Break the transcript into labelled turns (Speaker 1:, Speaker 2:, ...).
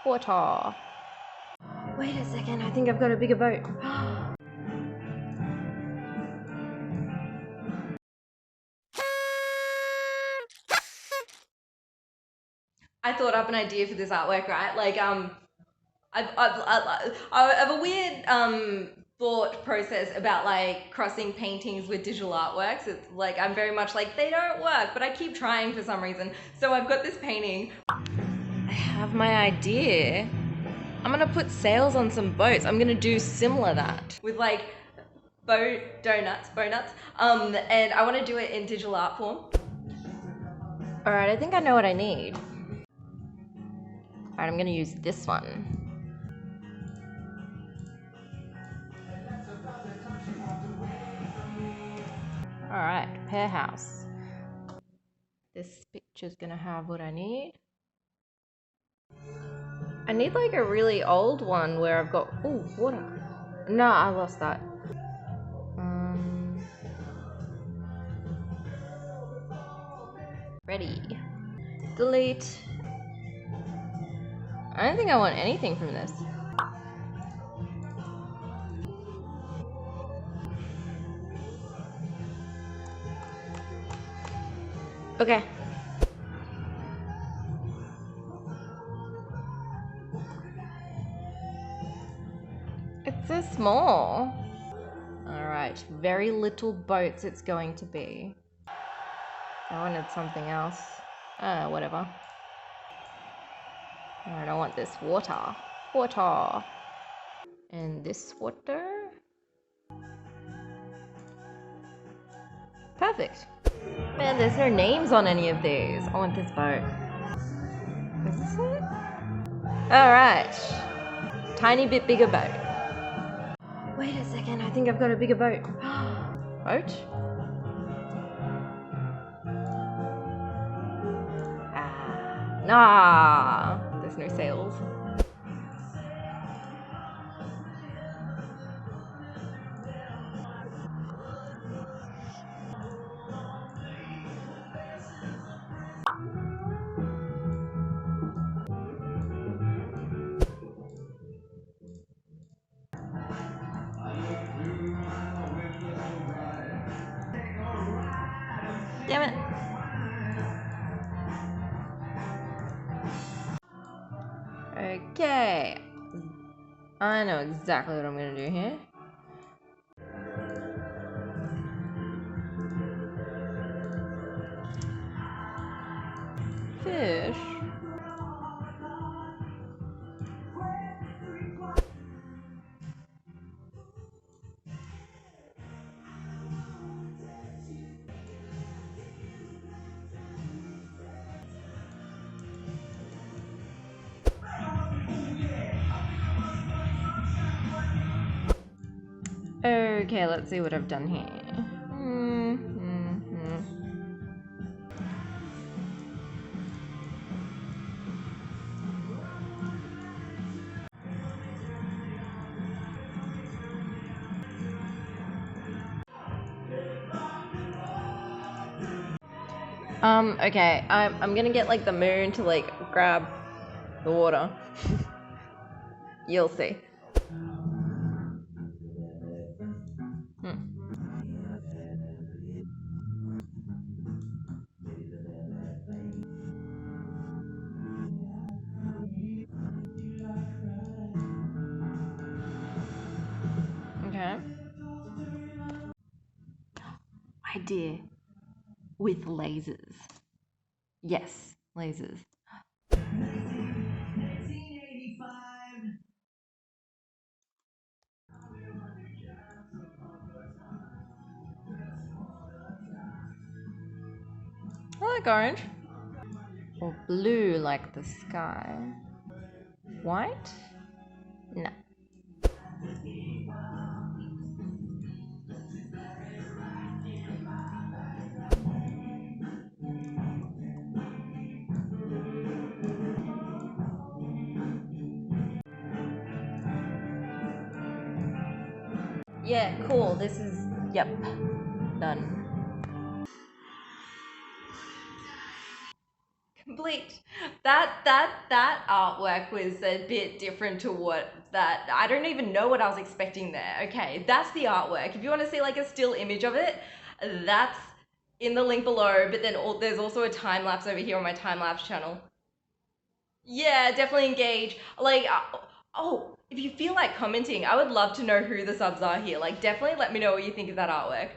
Speaker 1: Water. Wait a second, I think I've got a bigger boat. I thought up an idea for this artwork, right? Like, I have a weird thought process about like crossing paintings with digital artworks. It's like I'm very much like they don't work, but I keep trying for some reason. So I've got this painting. I have my idea. I'm gonna put sails on some boats. I'm gonna do similar that with like boat nuts. And I want to do it in digital art form. All right, I think I know what I need. All right, I'm gonna use this one. All right, pair house. This picture's gonna have what I need. I need like a really old one where I've got, ooh, water. No, I lost that. Ready. Delete. I don't think I want anything from this. Okay. It's so small. All right, very little boats it's going to be. I wanted something else. Whatever. I don't want this water. Water. And this water. Perfect. Man, there's no names on any of these. I want this boat. Is this it? Alright. Tiny bit bigger boat. Wait a second, I think I've got a bigger boat. Boat? Nah, there's no sails. Damn it. Okay. I know exactly what I'm gonna do here. Fish. Okay, let's see what I've done here. Okay, I'm gonna get like the moon to like grab the water. You'll see. Okay. Idea. With lasers. Yes, lasers. I like orange. Or blue like the sky. White? No. Yeah, cool. This is, yep, done. Bleach. That artwork was a bit different to what that I don't even know what I was expecting there. Okay, that's the artwork. If you want to see like a still image of it, that's in the link below. But then there's also a time lapse over here on my time lapse channel. Yeah, definitely engage. Like, oh, if you feel like commenting, I would love to know who the subs are here. Like, definitely let me know what you think of that artwork.